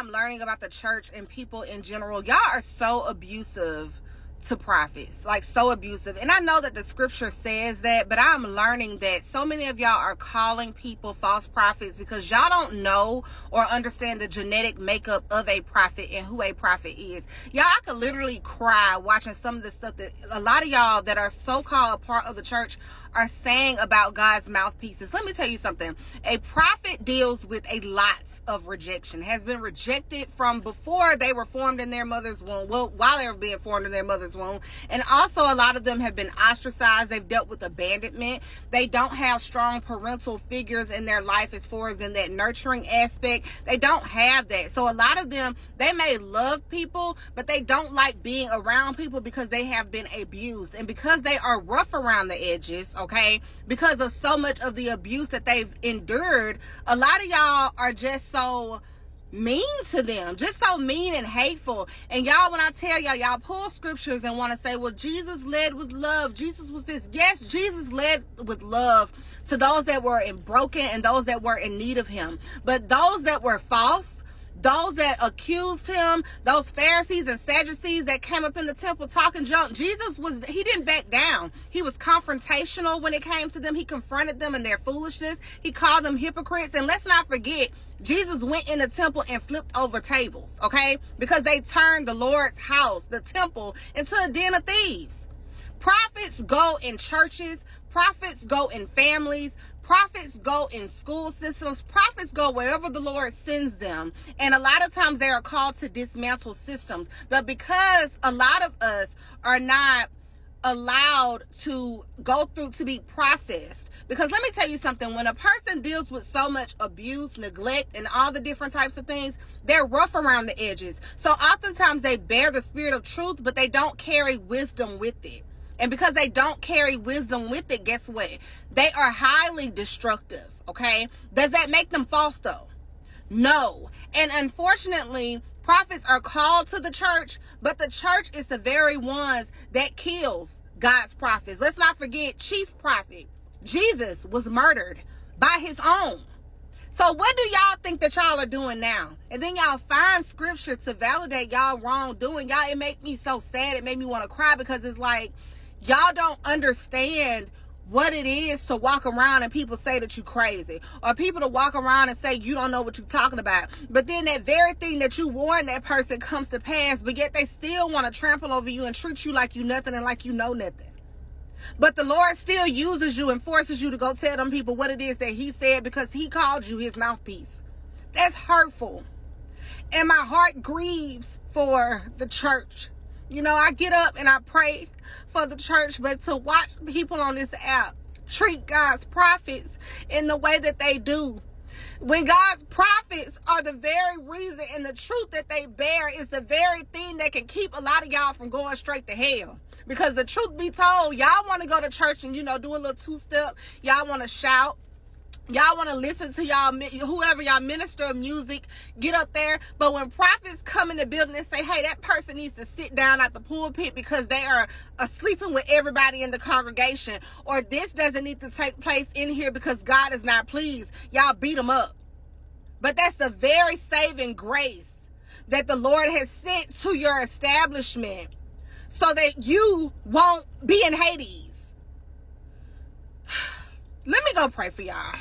I'm learning about the church and people in general, y'all are so abusive to prophets, like so abusive. And I know that the scripture says that, but I'm learning that so many of y'all are calling people false prophets because y'all don't know or understand the genetic makeup of a prophet and who a prophet is. Y'all, I could literally cry watching some of the stuff that a lot of y'all that are so-called part of the church are saying about God's mouthpieces. Let me tell you something. A prophet deals with a lot of rejection, has been rejected from before they were formed in their mother's womb, well, while they were being formed in their mother's womb. And also a lot of them have been ostracized. They've dealt with abandonment. They don't have strong parental figures in their life as far as in that nurturing aspect. They don't have that. So a lot of them, they may love people, but they don't like being around people because they have been abused. And because they are rough around the edges, okay, because of so much of the abuse that they've endured, a lot of y'all are just so mean to them, just so mean and hateful. And y'all, when I tell y'all pull scriptures and want to say, well, Jesus led with love, Jesus was this. Yes, Jesus led with love to those that were broken and those that were in need of him. But those that were false, those that accused him, those Pharisees and Sadducees that came up in the temple talking junk, he didn't back down. He was confrontational when it came to them. He confronted them in their foolishness. He called them hypocrites. And let's not forget, Jesus went in the temple and flipped over tables, okay? Because they turned the Lord's house, the temple, into a den of thieves. Prophets go in churches. Prophets go in families. Prophets go in school systems. Prophets go wherever the Lord sends them. And a lot of times they are called to dismantle systems. But because a lot of us are not allowed to go through to be processed. Because let me tell you something, when a person deals with so much abuse, neglect, and all the different types of things, they're rough around the edges. So oftentimes they bear the spirit of truth, but they don't carry wisdom with it. And because they don't carry wisdom with it, guess what? They are highly destructive, okay? Does that make them false though? No. And unfortunately, prophets are called to the church, but the church is the very ones that kills God's prophets. Let's not forget, chief prophet Jesus was murdered by his own. So what do y'all think that y'all are doing now? And then y'all find scripture to validate y'all wrongdoing. Y'all, it make me so sad. It made me want to cry because it's like, y'all don't understand what it is to walk around and people say that you crazy, or people to walk around and say you don't know what you're talking about. But then that very thing that you warned that person comes to pass, but yet they still want to trample over you and treat you like you nothing and like you know nothing. But the Lord still uses you and forces you to go tell them people what it is that he said because he called you his mouthpiece. That's hurtful. And my heart grieves for the church. You know, I get up and I pray for the church, but to watch people on this app treat God's prophets in the way that they do, when God's prophets are the very reason and the truth that they bear is the very thing that can keep a lot of y'all from going straight to hell. Because the truth be told, y'all want to go to church and, you know, do a little two-step. Y'all want to shout. Y'all want to listen to y'all, whoever y'all minister of music, get up there. But when prophets come in the building and say, hey, that person needs to sit down at the pulpit because they are sleeping with everybody in the congregation, or this doesn't need to take place in here because God is not pleased, y'all beat them up. But that's the very saving grace that the Lord has sent to your establishment so that you won't be in Hades. Let me go pray for y'all.